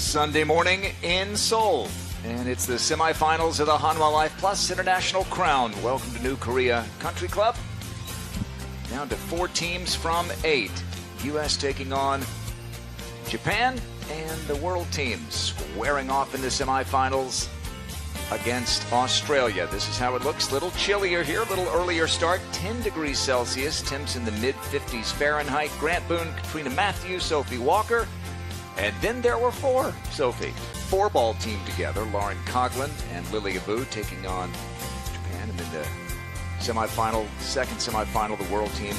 Sunday morning in Seoul, and it's the semifinals of the Hanwha LIFEPLUS International Crown. Welcome to New Korea Country Club. Down to 4 teams from 8. U.S. taking on Japan, and the world team squaring off in the semifinals against Australia. This is how it looks. A little chillier here, a little earlier start. 10 degrees Celsius. Temps in the mid-50s Fahrenheit. Grant Boone, Katrina Matthews, Sophie Walker. And then there were 4, Sophie. 4-ball team together. Lauren Coughlin and Lily Abu taking on Japan. And then the second semifinal, the world team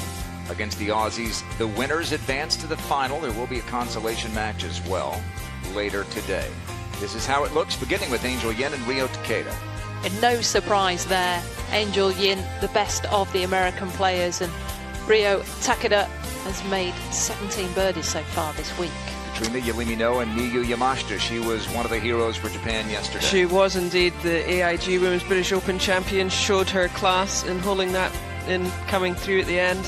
against the Aussies. The winners advance to the final. There will be a consolation match as well later today. This is how it looks, beginning with Angel Yin and Rio Takeda. And no surprise there. Angel Yin, the best of the American players, and Rio Takeda has made 17 birdies so far this week. Katrina Yelimino and Miyu Yamashita, she was one of the heroes for Japan yesterday. She was indeed. The AIG Women's British Open champion, showed her class in holding that in, coming through at the end,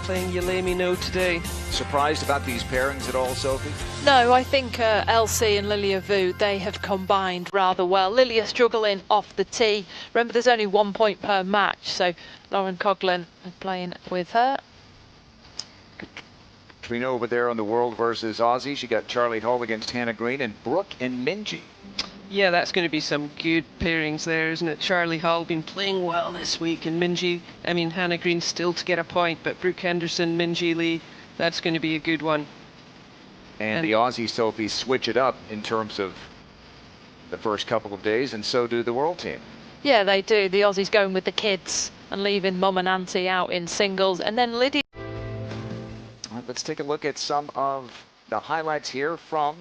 playing Yelimino today. Surprised about these pairings at all, Sophie? No, I think LC and Lilia Vu, they have combined rather well. Lilia struggling off the tee. Remember, there's only 1 point per match, so Lauren Coughlin is playing with her. Katrina over there on the World versus Aussie. She got Charlie Hull against Hannah Green and Brooke and Minji. Yeah, that's going to be some good pairings there, isn't it? Charlie Hull been playing well this week, and Hannah Green still to get a point, but Brooke Henderson, Minji Lee, that's going to be a good one. And the Aussie, Sophie, switch it up in terms of the first couple of days, and so do the world team. Yeah, they do. The Aussies going with the kids and leaving Mum and Auntie out in singles, and then Lydia. All right, let's take a look at some of the highlights here from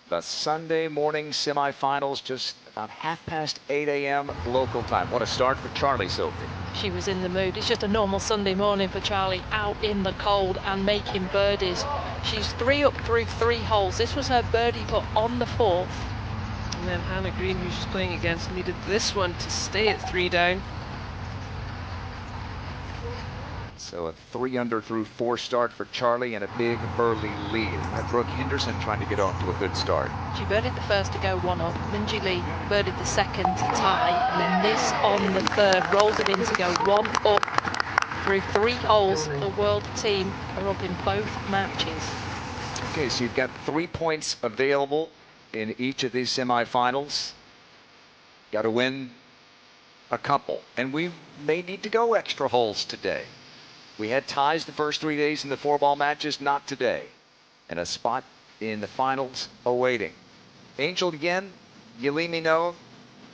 the Sunday morning semifinals, just about 8:30 a.m. local time. What a start for Charlie, Sophie. She was in the mood. It's just a normal Sunday morning for Charlie, out in the cold and making birdies. She's 3 up through 3 holes. This was her birdie putt on the 4th. And then Hannah Green, who she's playing against, needed this one to stay at 3 down. So a 3 under through 4 start for Charlie and a big early lead. Brooke Henderson trying to get off to a good start. She birdied the first to go 1 up. Minji Lee birdied the second to tie. And then this on the 3rd rolls it in to go 1 up through 3 holes. The world team are up in both matches. Okay, so you've got 3 points available in each of these semifinals. Got to win a couple. And we may need to go extra holes today. We had ties the first 3 days in the 4-ball matches, not today. And a spot in the finals awaiting. Angel Yin, Yelimino,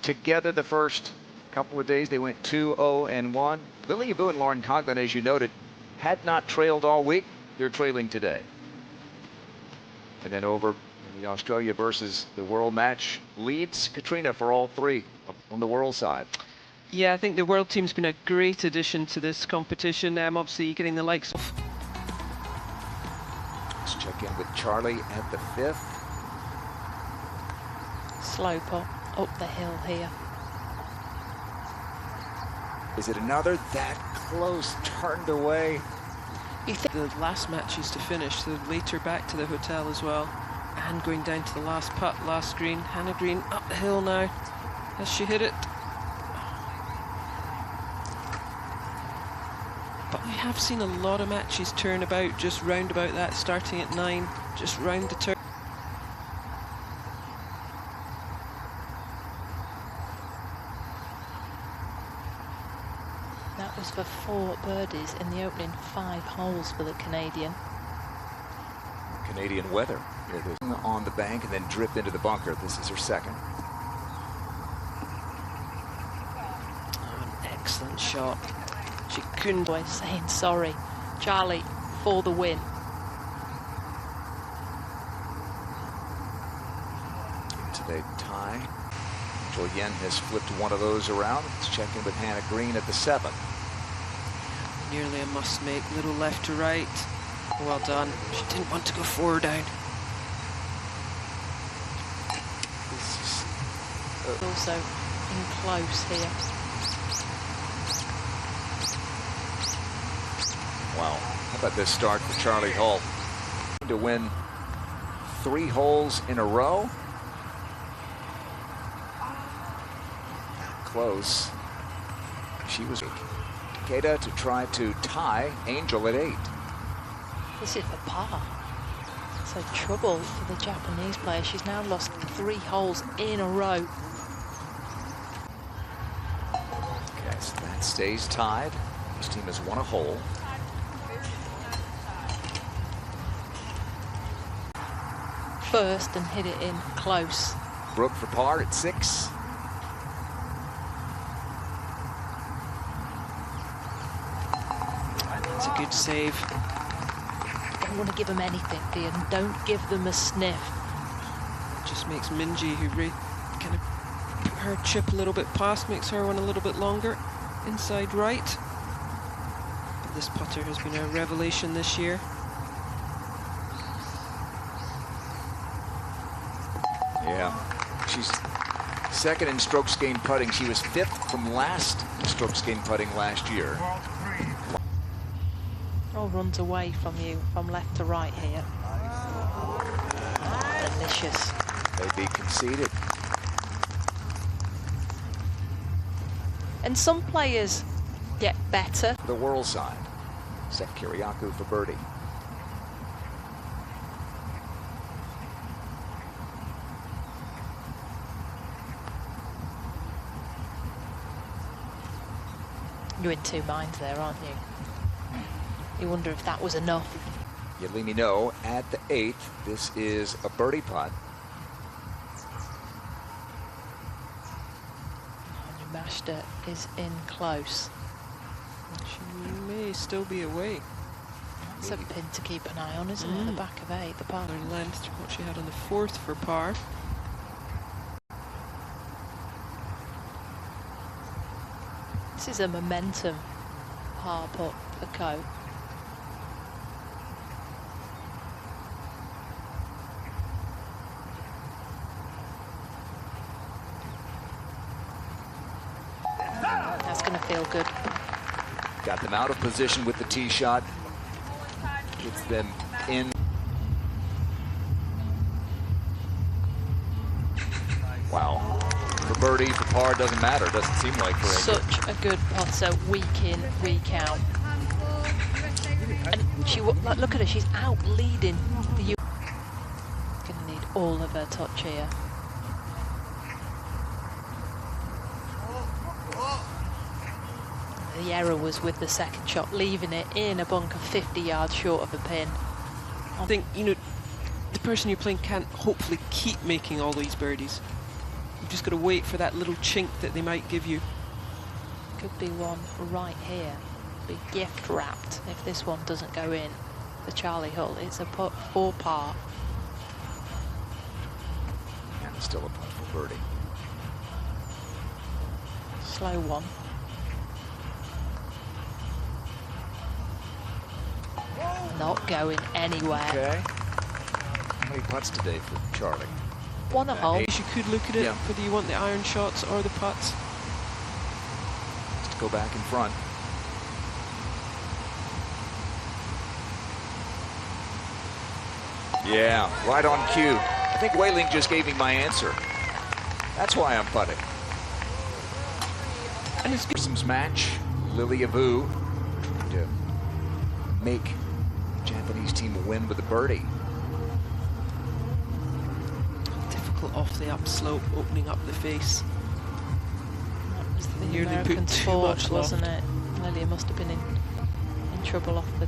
together the first couple of days. They went 2-0-1. Lily Abu and Lauren Coughlin, as you noted, had not trailed all week. They're trailing today. And then over in the Australia versus the world match, leads Katrina for all 3 on the world side. Yeah, I think the world team's been a great addition to this competition. Obviously getting the likes of... Let's check in with Charlie at the 5th. Slow putt up the hill here. Is it another that close, turned away? You think the last matches to finish, so later back to the hotel as well. And going down to the last putt, last green. Hannah Green up the hill now. Has she hit it? But we have seen a lot of matches turn about just round about that, starting at 9, just round the turn. That was for 4 birdies in the opening 5 holes for the Canadian. Canadian weather. On the bank and then drift into the bunker. This is her second. Oh, an excellent shot. She couldn't. Boy, saying sorry. Charlie for the win. Today tie. Angel Yin has flipped one of those around. Let's check in with Hannah Green at the 7th. Nearly a must make. Little left to right. Well done. She didn't want to go 4 down. Also in close here. Wow, how about this start for Charlie Hull? To win 3 holes in a row. Close. She was Takeda to try to tie Angel at 8. This is the par. So trouble for the Japanese player. She's now lost 3 holes in a row. Okay, so that stays tied. This team has won a hole. First and hit it in close. Brooke for par at 6. That's a good save. Don't want to give them anything, do you? Don't give them a sniff. It just makes Minji, who kind of put her chip a little bit past, makes her one a little bit longer. Inside right. But this putter has been a revelation this year. Yeah, she's second in strokes gained putting. She was 5th from last strokes gained putting last year. Oh, runs away from you from left to right here. Delicious. They be conceded. And some players get better. The world side. Seth Kiriakou for birdie. You're in 2 minds there, aren't you? You wonder if that was enough. Yelimi no at the 8th. This is a birdie putt. Yamashita is in close. She may still be away. It's a pin to keep an eye on, isn't it? The back of 8, the par. In length to what she had on the 4th for par. This is a momentum par putt for Ko. That's going to feel good. Got them out of position with the tee shot. Gets them in. Wow. For birdie, for par, doesn't matter. Doesn't seem like for Such a good putter, week in, week out. And she, like, look at her, she's out leading the U. Gonna need all of her touch here. The error was with the second shot, leaving it in a bunker 50 yards short of the pin. I think, you know, the person you're playing can't hopefully keep making all these birdies. You've just got to wait for that little chink that they might give you. Could be one right here. Be gift wrapped if this one doesn't go in. The Charlie Hull, it's a putt for par. And it's still a putt for birdie. Slow one. Not going anywhere. Okay. How many putts today for Charlie? 1 a hole. You could look at it, Yeah. whether you want the iron shots or the putts. Just go back in front. Yeah, right on cue. I think Wei Ling just gave me my answer. That's why I'm putting. And it's good. Sims match. Lilia Vu trying to make the Japanese team win with a birdie. Difficult off the upslope, opening up the face. That was the Nearly put American's too fault, much loft. wasn't it? Lilia must have been in trouble off the...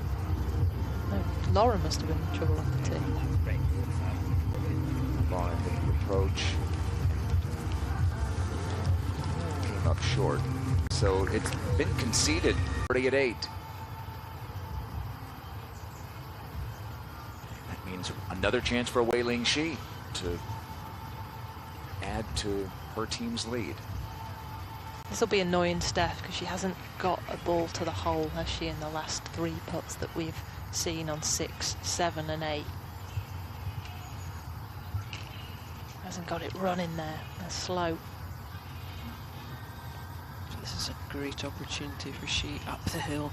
No, Lauren must have been in trouble off the tee. Lauren with the approach. Came up short. So it's been conceded. 30 at 8. That means another chance for Wei Ling Shi to add to her team's lead. This will be annoying Steph because she hasn't got a ball to the hole, has she, in the last 3 putts that we've seen on 6, 7 and 8. Hasn't got it running there. That's slow. This is a great opportunity for Shi up the hill.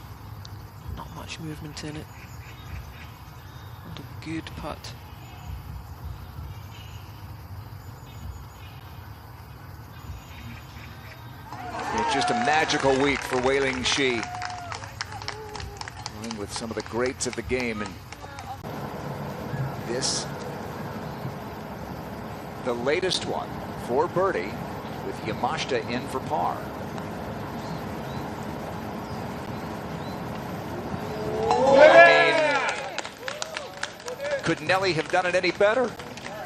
Not much movement in it. And a good putt. just a magical week for Wei Ling Shi. Playing with some of the greats of the game, and this, the latest one for birdie, with Yamashita in for par. Could Nelly have done it any better?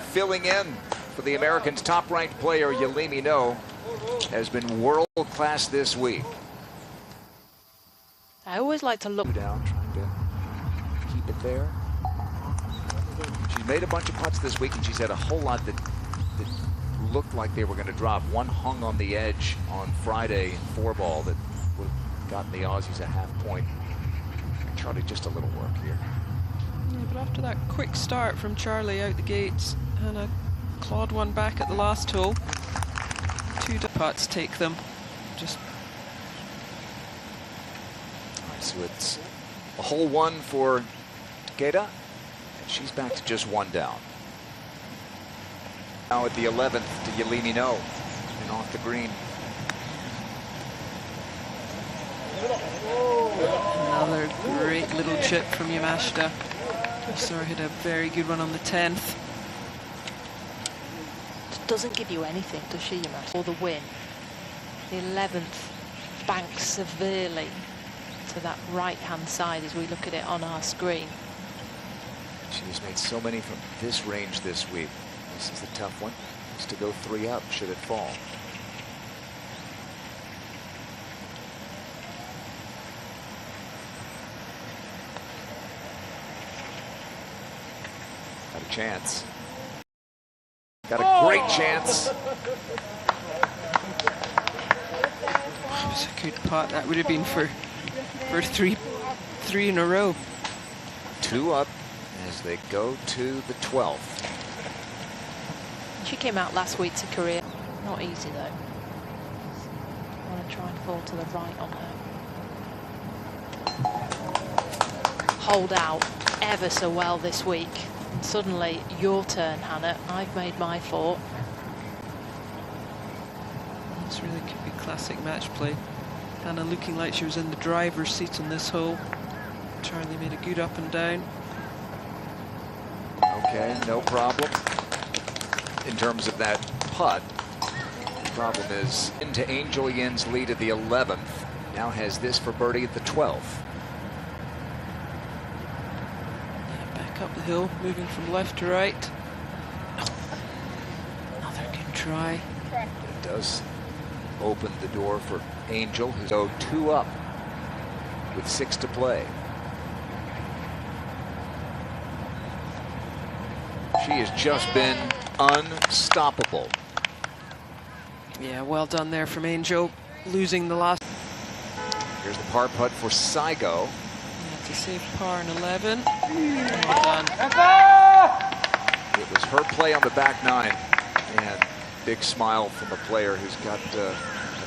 Filling in for the Americans' top-ranked player, Yalimi No, has been world-class this week. I always like to look down, trying to keep it there. She's made a bunch of putts this week, and she's had a whole lot that looked like they were going to drop. One hung on the edge on Friday in 4-ball that would have gotten the Aussies a half point. Charlie, just a little work here. Yeah, but after that quick start from Charlie out the gates, Hannah clawed one back at the last hole. 2 putts take them. Just. All right, so it's a hole 1 for Takeda, and she's back to just 1 down. Now at the 11th to Yalimi No, and off the green. Another great little chip from Yamashita. Sorry, had a very good one on the 10th. doesn't give you anything, does she, Yamashita? Or the win. The 11th banks severely to that right-hand side as we look at it on our screen. She's made so many from this range this week. This is the tough one. It's to go 3 up should it fall. Got a chance. Got a great chance. It was a good putt. That would have been for three in a row. 2 up as they go to the 12th. She came out last week to Korea. Not easy though. I want to try and fall to the right on her. Hold out ever so well this week. And suddenly, your turn, Hannah. I've made my 4. This really could be classic match play. Hannah looking like she was in the driver's seat on this hole. Charlie made a good up and down. Okay, no problem. In terms of that putt, the problem is into Angel Yin's lead at the 11th. Now has this for birdie at the 12th. Back up the hill, moving from left to right. Another good try. It does open the door for Angel, who's 2 up with 6 to play. She has just been unstoppable. Yeah, well done there from Angel, losing the last. Here's the par putt for Saigo. Yeah, to save par in 11. Well done. It was her play on the back 9, and big smile from a player who's got a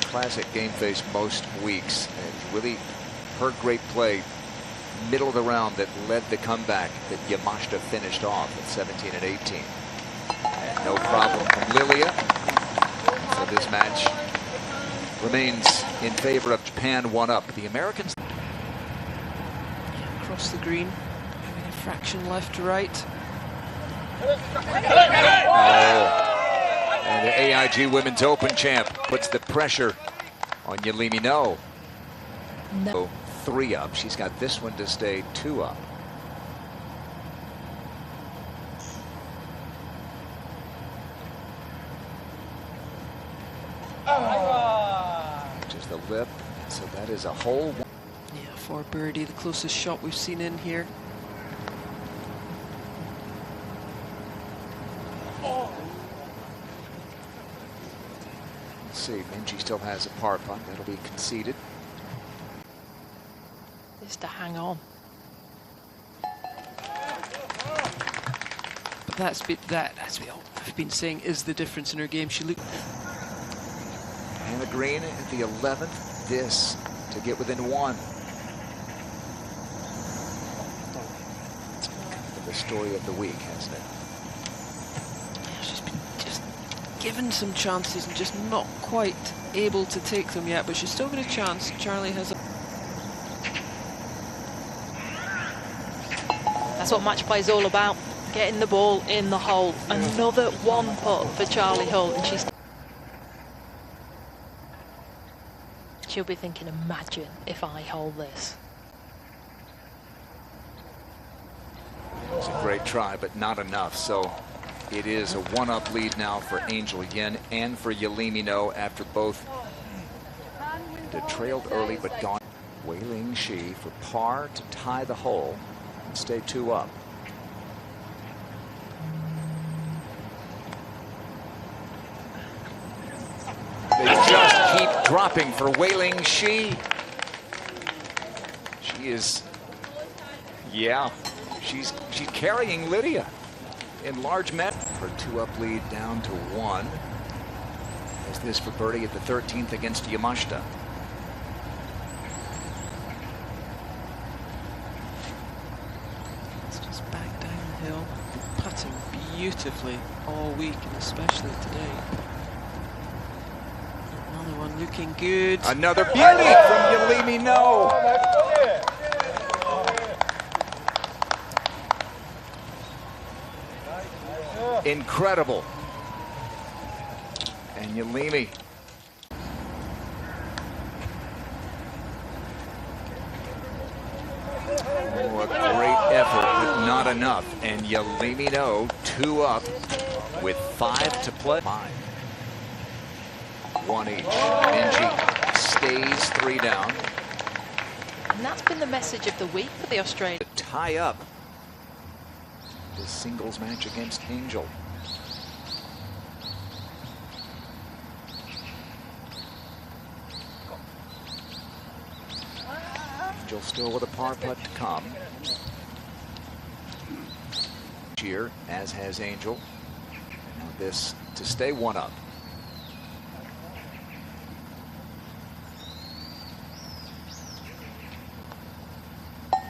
classic game face most weeks. And really, her great play, middle of the round, that led the comeback that Yamashita finished off at 17 and 18. And no problem from Lilia. So this match remains in favor of Japan, 1 up. The Americans Across the green, having a fraction left to right. And the AIG Women's Open champ puts the pressure on Yalimi No. No. 3 up. She's got this one to stay 2 up. Just the lip. So that is a hole. Yeah, for birdie, the closest shot we've seen in here. Let's see, Minji still has a par putt. That'll be conceded. Just to hang on. But that's as we all have been saying, is the difference in her game. She looked. And the green at the 11th. This to get within 1. It's been kind of the story of the week, hasn't it? Yeah, she's been just given some chances and just not quite able to take them yet, but she's still got a chance. Charlie has a... That's what match play is all about, getting the ball in the hole. Another one putt for Charlie Hull, and she'll be thinking, imagine if I hold this. It's a great try, but not enough. So it is a one-up lead now for Angel Yin and for Yalimi No after both trailed early but gone. Wei Ling Shi for par to tie the hole and stay 2 up. They just keep dropping for Wei Ling Shi. She is, yeah, she's carrying Lydia in large measure. For 2-up lead down to 1. As this for birdie at the 13th against Yamashita. It's just back down the hill, putting beautifully all week and especially today. Another one looking good. Another beauty from Yalimi No. Incredible. And Yalimi. Oh, a great effort, but not enough. And Yalimi No 2 up with 5 to play. 1 each. Minjee stays 3 down. And that's been the message of the week for the Australians. Tie up the singles match against Angel. Angel still with a par putt to come. Here, as has Angel. Now this to stay 1 up.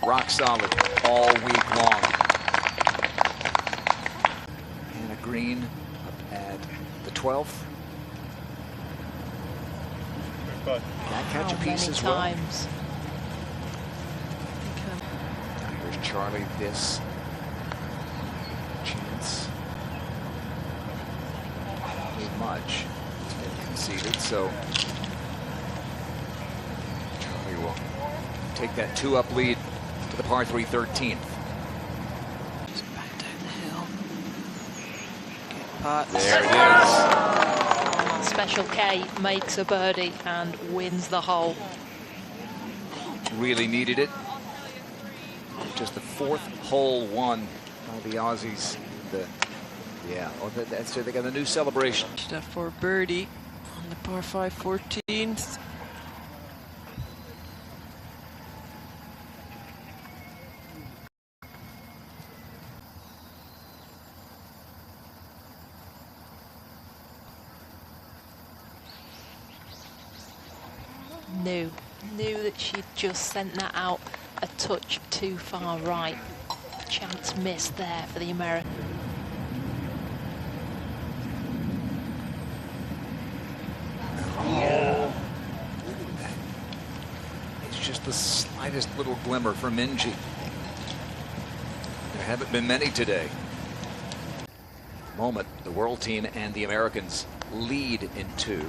Rock solid all week long. Hannah Green up at the 12th. That catch a piece as well. Times. Here's Charlie. This chance. Not much. It's been conceded, so Charlie will take that 2-up lead to the par 3 13th. Just back down the hill. Good putt. There it is. Special K makes a birdie and wins the hole. Really needed it. Just the 4th hole won by the Aussies. That's they got a new celebration. Stuff for birdie on the par 5 14th. Knew that she'd just sent that out a touch too far right. Chance missed there for the American. Oh. It's just the slightest little glimmer for Minjee. There haven't been many today. Moment, the world team and the Americans lead in 2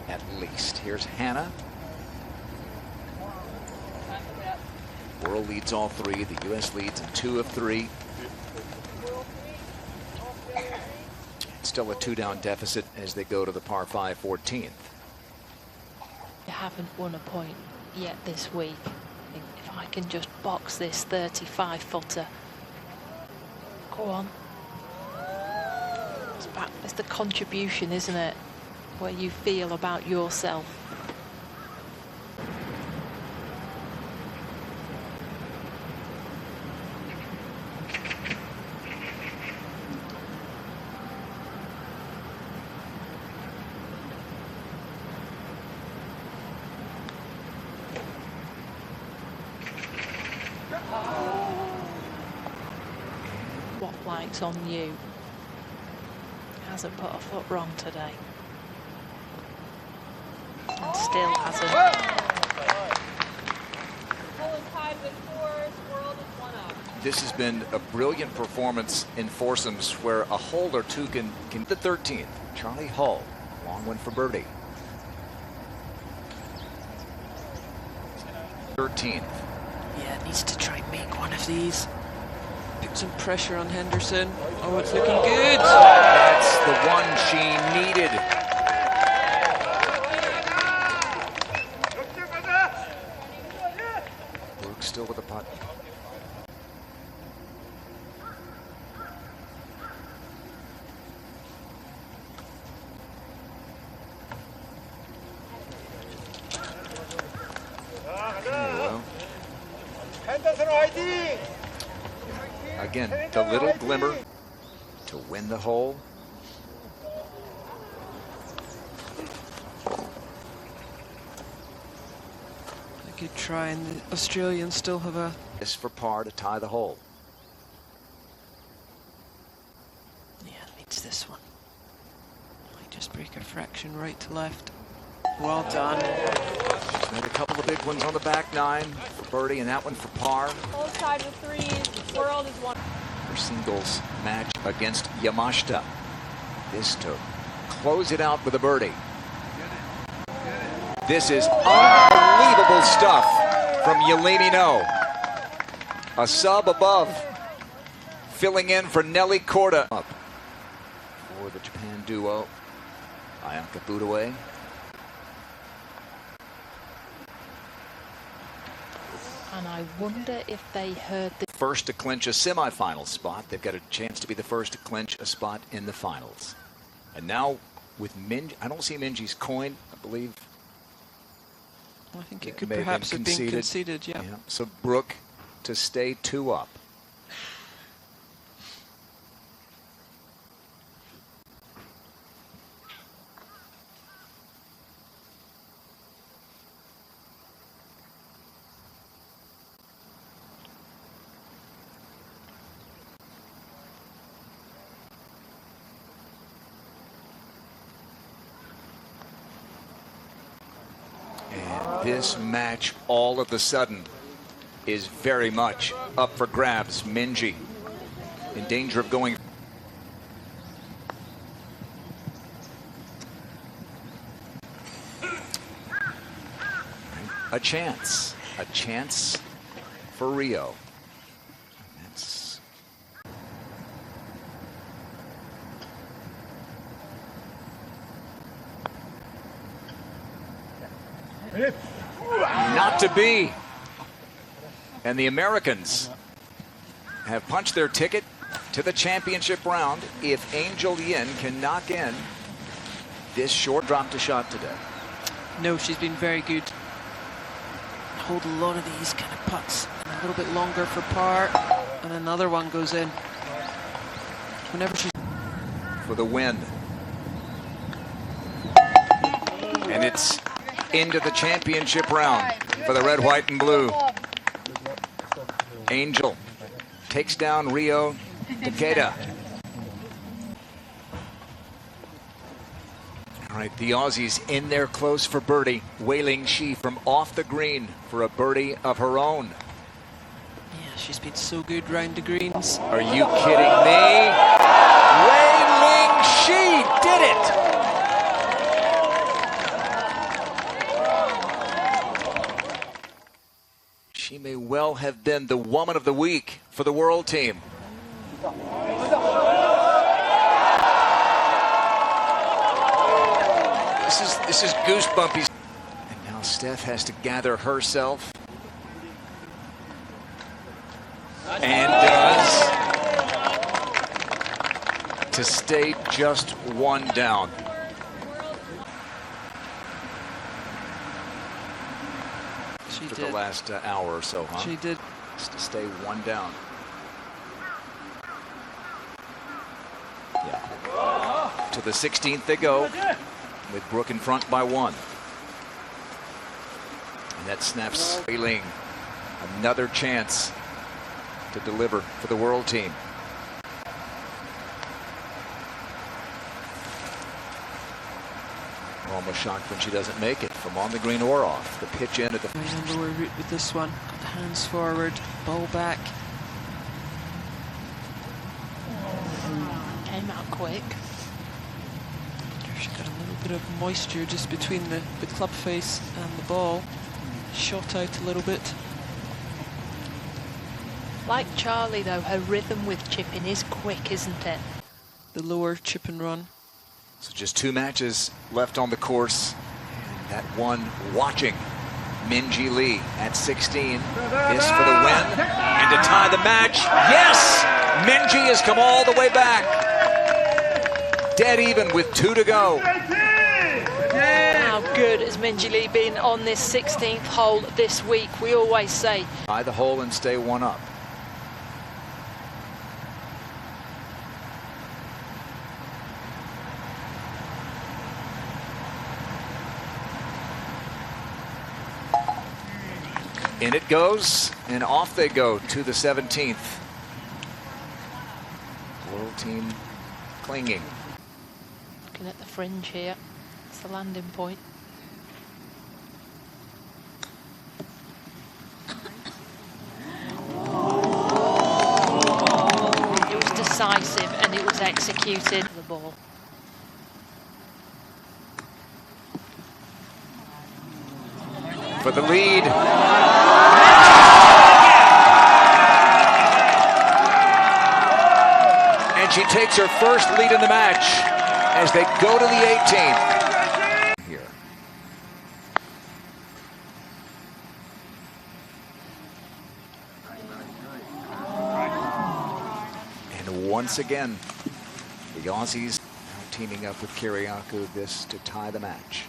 at least. Here's Hannah. World leads all 3. The U.S. leads in 2 of 3. Still a 2-down deficit as they go to the par 5 14th. You haven't won a point yet this week. If I can just box this 35-footer. Go on. It's the contribution, isn't it? Where you feel about yourself. Spotlight's on you. hasn't put a foot wrong today. And still hasn't. This has been a brilliant performance in foursomes where a hole or two can the 13th. Charlie Hull, long one for birdie. 13th. Yeah, needs to try and make one of these. Put some pressure on Henderson. Oh, it's looking good. That's the one she needed. Brooks still with the putt. Again, the little glimmer to win the hole. A good try, and the Australians still have a... This for par to tie the hole. Yeah, needs this one. Might just break a fraction right to left. Well done. She's made a couple of big ones on the back nine for birdie, and that one for par. Whole side with threes. World is one. Her singles match against Yamashita. This to close it out with a birdie. This is unbelievable stuff from Yelimi No. A sub above, filling in for Nelly Korda. Up for the Japan duo, Ayaka Budaway. And I wonder if they heard the First to clinch a semifinal spot. They've got a chance to be the first to clinch a spot in the finals. And now with Minjee, I don't see Minjee's coin, I believe. I think it could perhaps have been conceded, yeah. So Brooke to stay 2 up. This match all of a sudden is very much up for grabs. Minjee in danger of going. A chance for Rio. That's not to be. And the Americans have punched their ticket to the championship round if Angel Yin can knock in this short drop to shot today. No, she's been very good. Hold a lot of these kind of putts. A little bit longer for par, and another one goes in. Whenever she's... For the win. And it's into the championship round for the red, white, and blue. Angel takes down Rio Takeda. All right, the Aussies in there close for birdie. Wei Ling Shi from off the green for a birdie of her own. Yeah, she's been so good round the greens. Are you kidding me? Wei Ling Shi did it! She may well have been the woman of the week for the world team. This is goosebumpy. And now Steph has to gather herself. And does. To stay just one down. She For did. the last hour or so, huh? She did. Just to stay one down. Yeah. To the 16th they go, with Brooke in front by 1. And that snaps Wei Ling. Another chance to deliver for the world team. We're almost shocked when she doesn't make it from on the green or off. The pitch in at the... Going on lower route with this one. Got the hands forward, ball back. Came out quick. She got a little bit of moisture just between the club face and the ball. Shot out a little bit. Like Charlie though, her rhythm with chipping is quick, isn't it? The lower chip and run. So just 2 matches left on the course. And that one watching Minjee Lee at 16 is for the win. And to tie the match, yes! Minjee has come all the way back. Dead even with 2 to go. How good has Minjee Lee been on this 16th hole this week? We always say. Tie the hole and stay 1 up. In it goes, and off they go to the 17th. World team clinging. Looking at the fringe here. It's the landing point. It was decisive and it was executed. The ball. For the lead. And she takes her first lead in the match as they go to the 18th. Here. And once again, the Aussies now teaming up with Kiriakou this to tie the match.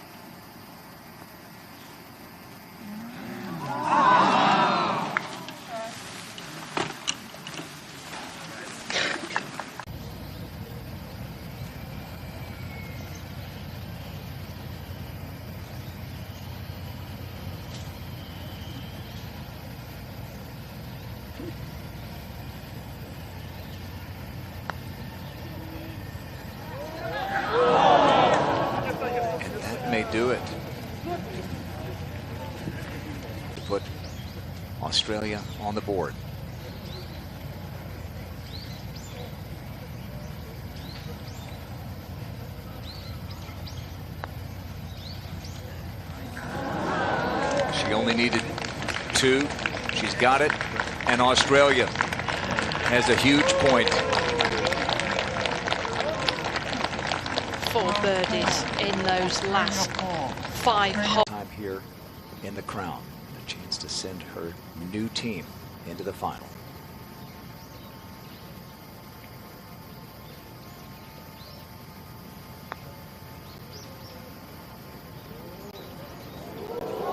May do it to put Australia on the board. She only needed 2. She's got it, and Australia has a huge point. 4 birdies in those last 5 holes. Time here in the Crown, a chance to send her new team into the final.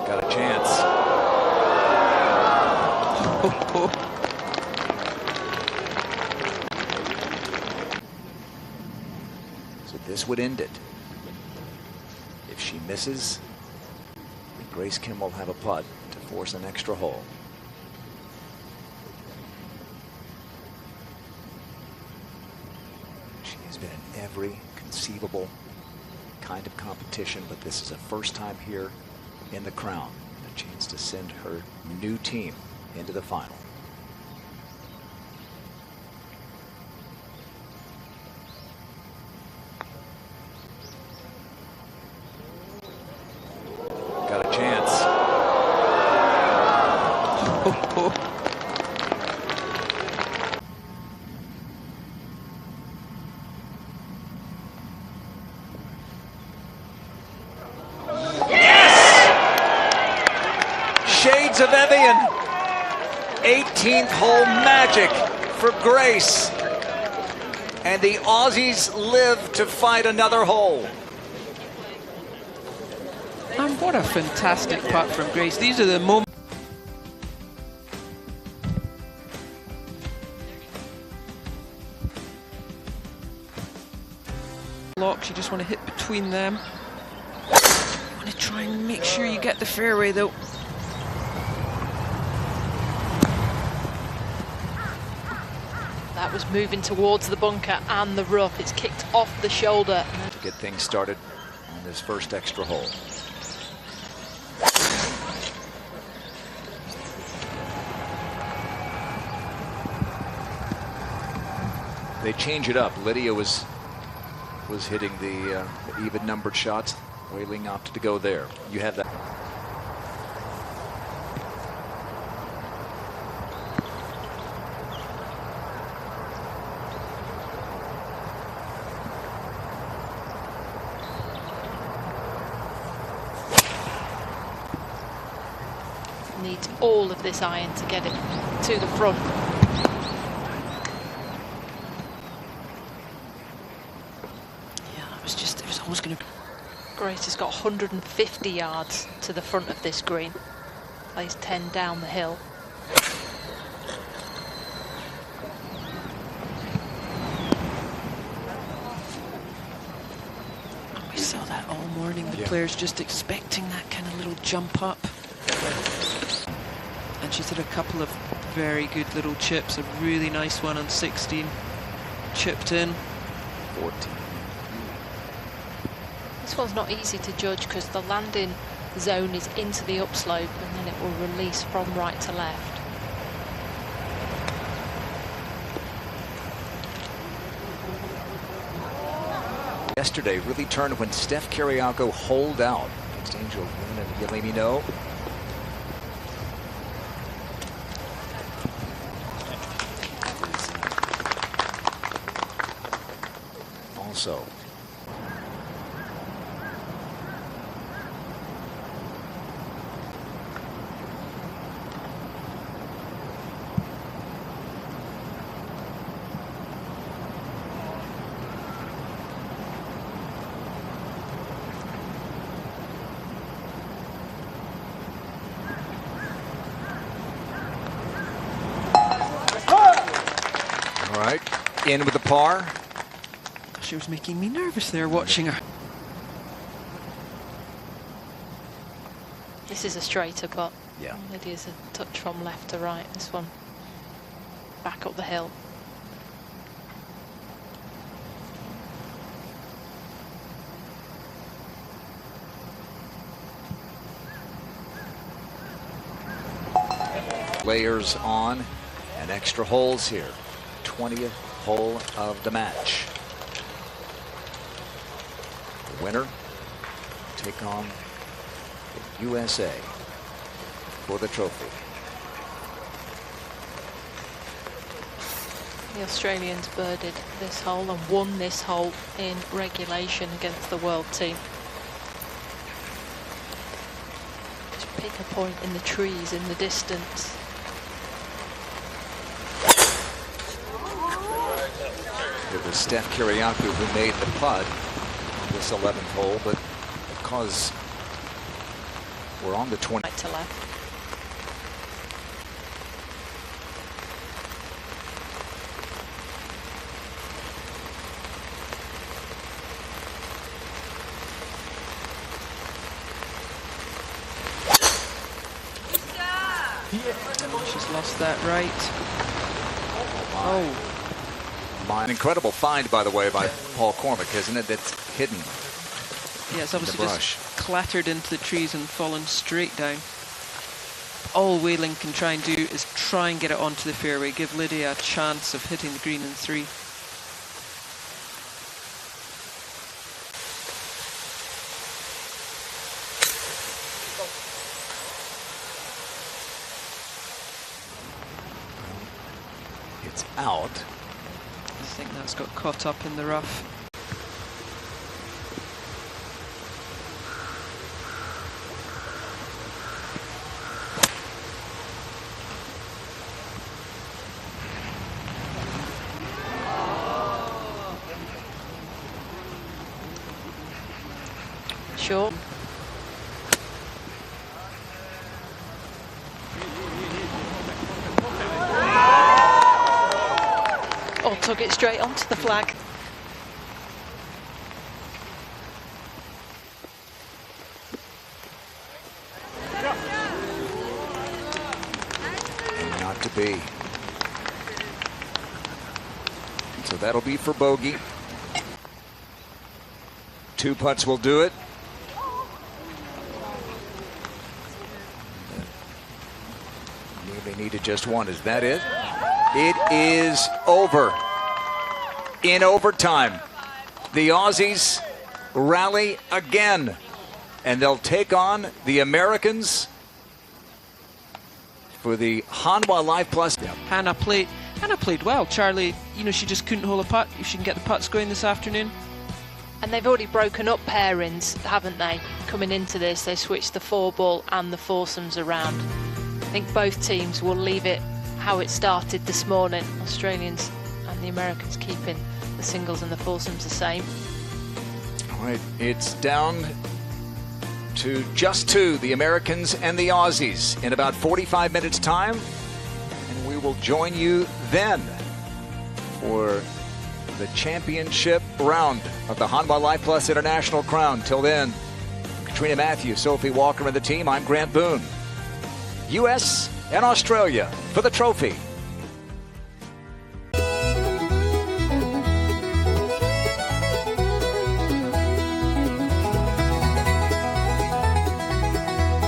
Got a chance. So this would end it. If she misses, Grace Kim will have a putt to force an extra hole. She has been in every conceivable kind of competition, but this is a first time here in the Crown. A chance to send her new team into the final. Got a chance. Shades of Evian. 18th hole magic for Grace. And the Aussies live to fight another hole. And what a fantastic putt from Grace. These are the moments. Locks, you just want to hit between them. You want to try and make sure you get the fairway though. That was moving towards the bunker and the rough. It's kicked off the shoulder. To get things started on this first extra hole. They change it up. Lydia was hitting the even numbered shots. Wei Ling opted to go there. You have that. Needs all of this iron to get it to the front. It was almost going to. Grace has got 150 yards to the front of this green. Plays 10 down the hill. We saw that all morning. The players just expecting that kind of little jump up. And she's had a couple of very good little chips. A really nice one on 16. Chipped in. 14. This one's not easy to judge because the landing zone is into the upslope and then it will release from right to left. Yesterday really turned when Steph Kiriakou holed out against Angel Wynn and Yeleni No. Also. All right, in with the par. She was making me nervous there watching her. This is a straighter, but yeah, Lydia's a touch from left to right. This one back up the hill. Layers on and extra holes here. 20th hole of the match. The winner take on the USA for the trophy. The Australians birded this hole and won this hole in regulation against the world team. Just pick a point in the trees in the distance. It was Steph Kiriakou who made the putt on this 11th hole, but because we're on the 20th. Right to left. She's lost that right. Oh. An incredible find, by the way, by Paul Cormack, isn't it? That's hidden. Yeah, it's obviously just clattered into the trees and fallen straight down. All Wei Ling can try and do is try and get it onto the fairway, give Lydia a chance of hitting the green in 3. It's out. I think that's got caught up in the rough. Sure. Oh, took it straight onto the flag. And not to be. So that'll be for bogey. 2 putts will do it. needed just one. Is that it? It is over. In overtime, the Aussies rally again, and they'll take on the Americans for the Hanwha LIFEPLUS. Hannah played well. Charlie, she just couldn't hold a putt. If she can get the putts going this afternoon. And they've already broken up pairings, haven't they? Coming into this, they switched the 4-ball and the foursomes around. I think both teams will leave it how it started this morning. Australians and the Americans keeping the singles and the foursomes the same. All right, it's down to just two, the Americans and the Aussies, in about 45 minutes' time. And we will join you then for the championship round of the Hanwha LIFEPLUS International Crown. Till then, Katrina Matthews, Sophie Walker, and the team, I'm Grant Boone. U.S. and Australia for the trophy.